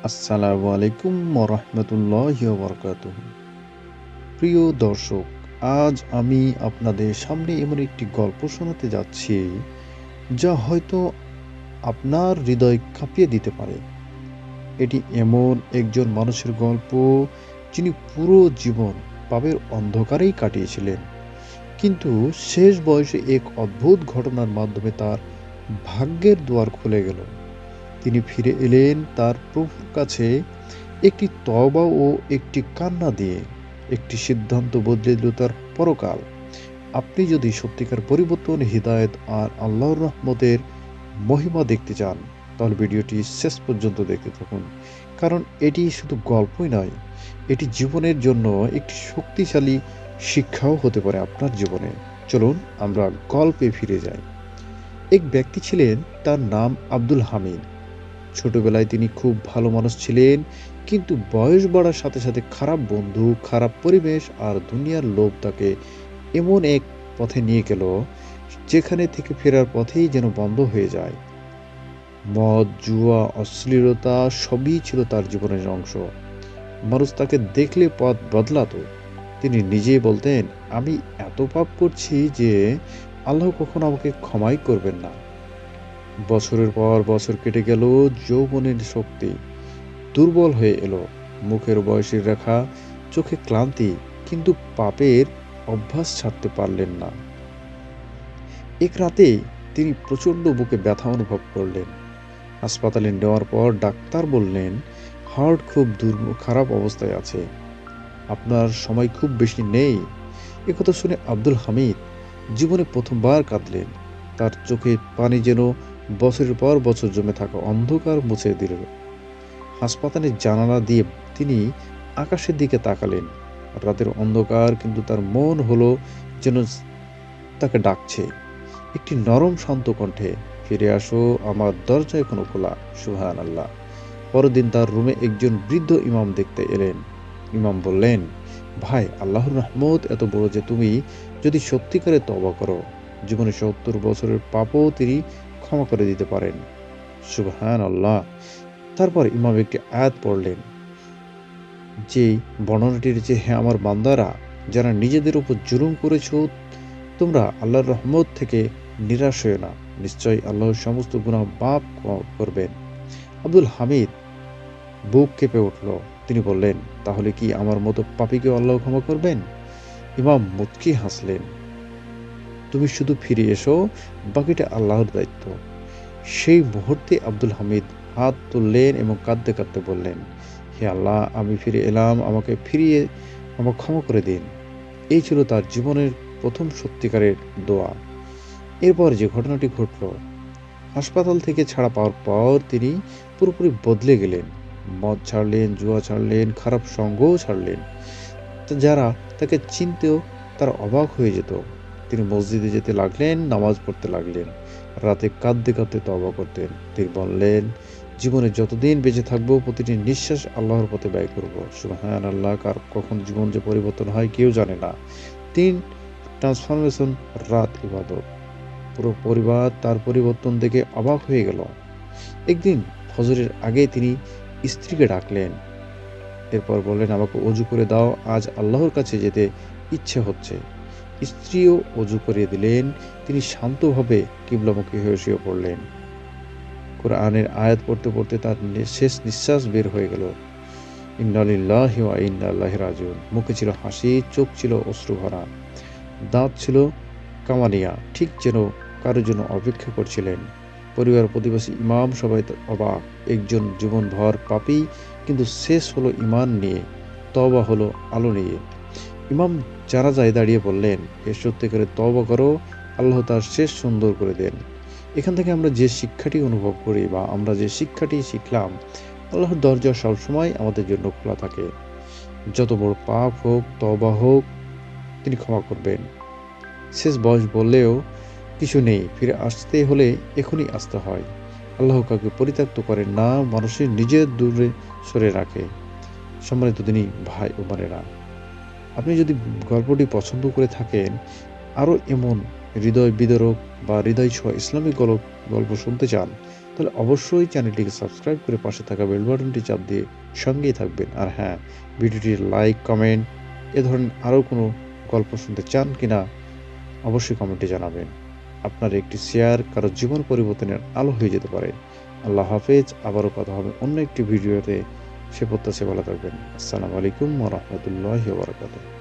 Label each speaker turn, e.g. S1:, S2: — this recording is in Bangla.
S1: আসসালামু আলাইকুম ওরহমতুল্লাহি ওয়াবারাকাতুহু। প্রিয় দর্শক, আজ আমি আপনাদের সামনে এমন একটি গল্প শোনাতে যাচ্ছি যা হয়তো আপনার হৃদয় কাঁপিয়ে দিতে পারে। এটি এমন একজন মানুষের গল্প যিনি পুরো জীবন পাপের অন্ধকারেই কাটিয়েছিলেন, কিন্তু শেষ বয়সে এক অদ্ভুত ঘটনার মাধ্যমে তার ভাগ্যের দুয়ার খুলে গেল। তিনি ফিরে এলেন তার প্রভুর কাছে একটি তওবা ও একটি কান্না দিয়ে। একটি সিদ্ধান্ত বদলে দিল তার পরকাল। আপনি যদি সত্যিকার পরিবর্তন, হিদায়াত আর আল্লাহর রহমতের মহিমা দেখতে চান, তাহলে ভিডিওটি শেষ পর্যন্ত দেখতে থাকুন। কারণ এটি শুধু গল্পই নয়, এটি জীবনের জন্য একটি শক্তিশালী শিক্ষাও হতে পারে আপনার জীবনে। চলুন আমরা গল্পে ফিরে যাই। এক ব্যক্তি ছিলেন, তার নাম আব্দুল হামিদ। ছোটবেলায় তিনি খুব ভালো মানুষ ছিলেন, কিন্তু বয়স বাড়ার সাথে সাথে খারাপ বন্ধু, খারাপ পরিবেশ আর দুনিয়ার লোভ তাকে এমন এক পথে নিয়ে গেল যেখানে থেকে ফেরার পথেই যেন বন্ধ হয়ে যায়। মদ, জুয়া, অশ্লীলতা সবই ছিল তার জীবনের অংশ। মানুষ তাকে দেখলে পথ বদলাতো। তিনি নিজেই বলতেন, আমি এত পাপ করছি যে আল্লাহ কখনো আমাকে ক্ষমাই করবেন না। বছরের পর বছর কেটে গেল, যৌবনের শক্তি দুর্বল হয়ে এলো। মুখের বয়সের রেখা, চোখে ক্লান্তি, কিন্তু পাপের অভ্যাস ছাড়তে পারলেন না। এক রাতে তিনি প্রচণ্ড বুকে ব্যথা অনুভব করলেন। হাসপাতালে নেওয়ার পর ডাক্তার বললেন, হার্ট খুব খারাপ অবস্থায় আছে, আপনার সময় খুব বেশি নেই। একথা শুনে আব্দুল হামিদ জীবনে প্রথমবার কাঁদলেন। তার চোখে পানি যেন বছরের পর বছর জমে থাকা অন্ধকার মুছে দিল। হাসপাতালের জানালা দিয়ে তিনি আকাশের দিকে তাকালেন। রাতের অন্ধকার, কিন্তু তার মন হলো যেন তাকে ডাকছে একটি নরম শান্ত কণ্ঠে, ফিরে আসো, আমার দরজা এখনো খোলা। সুবহানাল্লাহ। পরদিন তার রুমে একজন বৃদ্ধ ইমাম দেখতে এলেন। ইমাম বললেন, ভাই, আল্লাহর রহমত এত বড় যে তুমি যদি সত্যিকারে তওবা করো, জীবনে ৭০ বছরের পাপও তিনি ক্ষমা করে দিতে পারেন। সুবহানাল্লাহ। তারপর ইমাম একটি আয়াত পড়লেন, যেই বর্ণনাটির যে, হে আমার বান্দারা, যারা নিজেদের উপর জুলুম করেছো, তোমরা আল্লাহর রহমত থেকে নিরাশ হয়ে না, নিশ্চয়ই আল্লাহ সমস্ত গুনাহ মাফ করবেন। আব্দুল হামিদ বুক কেঁপে উঠল। তিনি বললেন, তাহলে কি আমার মতো পাপীকে আল্লাহ ক্ষমা করবেন? ইমাম মুচকি হাসলেন, তুমি শুধু ফিরে এসো, বাকিটা আল্লাহর দায়িত্ব। সেই মুহূর্তে আব্দুল হামিদ হাত তুললেন এবং কাঁদতে কাঁদতে বললেন, হে আল্লাহ, আমি ফিরে এলাম, আমাকে ক্ষমা করে দিন। এই ছিল তার জীবনের প্রথম সত্যিকারের দোয়া। এরপর যে ঘটনাটি ঘটল, হাসপাতাল থেকে ছাড়া পাওয়ার পর তিনি পুরোপুরি বদলে গেলেন। মদ ছাড়লেন, জুয়া ছাড়লেন, খারাপ সঙ্গও ছাড়লেন। যারা তাকে চিনতেও তারা অবাক হয়ে যেত। তিনি মসজিদে যেতে লাগলেন, নামাজ পড়তে লাগলেন, রাতে কাঁদতে কাঁদতে তওবা করতেন। তিনি বললেন, জীবনে যতদিন বেঁচে থাকবো, প্রতিটি নিঃশ্বাস আল্লাহর পথে ব্যয় করব। সুবহানাল্লাহ। কার কখন জীবন যে পরিবর্তন হয় কেউ জানে না। ৩ ট্রান্সফরমেশন, রাত ইবাদত। পুরো পরিবার তার পরিবর্তন দেখে অবাক হয়ে গেল। একদিন ফজরের আগে তিনি স্ত্রীকে ডাকলেন। এরপর বললেন, আমাকে অজু করে দাও, আজ আল্লাহর কাছে যেতে ইচ্ছে হচ্ছে। স্ত্রীও অজু করিয়ে দিলেন। তিনি শান্তভাবে কিবলামুখী হয়ে শুয়ে পড়লেন। কোরআনের আয়াত পড়তে পড়তে তার শেষ নিঃশ্বাস বের হয়ে গেল। ইন্না লিল্লাহি ওয়া ইন্না ইলাইহি রাজিউন। মুখে ছিল হাসি, চোখ ছিল অশ্রুভরা, দাঁত ছিল কামানিয়া, ঠিক যেন কারোর জন্য অপেক্ষা করছিলেন। পরিবার, প্রতিবেশী, ইমাম সবাই অবাক। একজন জীবনভর পাপী, কিন্তু শেষ হলো ঈমান নিয়ে, তওবা হলো আলো নিয়ে। ইমাম জানাজায় দাঁড়িয়ে বললেন, এ সত্যিকারে তওবা করো, আল্লাহ তার শেষ সুন্দর করে দেন। এখান থেকে আমরা যে শিক্ষাটি অনুভব করি, বা আমরা যে শিক্ষাটি শিখলাম, আল্লাহর দরজা সবসময় আমাদের জন্য খোলা থাকে। যত বড় পাপ হোক, তওবা হোক, তিনি ক্ষমা করবেন। শেষ বয়স বললেও কিছু নেই, ফিরে আসতে হলে এখনই আসতে হয়। আল্লাহ কাউকে পরিত্যক্ত করেন না, মানুষের নিজের দূরে সরে রাখে। সম্মানিত দিনী ভাই ও বোনেরা, আপনি যদি গল্পটি পছন্দ করে থাকেন, আরও এমন হৃদয় বিদারক বা হৃদয় ছোঁয়া ইসলামিক গল্প শুনতে চান, তাহলে তাহলে অবশ্যই চ্যানেলটিকে সাবস্ক্রাইব করে পাশে থাকা বেল বাটনটি চাপ দিয়ে সঙ্গেই থাকবেন। আর হ্যাঁ, ভিডিওটির লাইক, কমেন্ট এ ধরনের আরও কোনো গল্প শুনতে চান কিনা অবশ্যই কমেন্টে জানাবেন। আপনার একটি শেয়ার কারো জীবন পরিবর্তনের আলো হয়ে যেতে পারে। আল্লাহ হাফেজ। আবারও কথা হবে অন্য একটি ভিডিওতে। সে প্রত্যাশায় ভালো থাকবেন। আসসালামু আলাইকুম ওয়া রাহমাতুল্লাহি ওয়া বারাকাতুহু।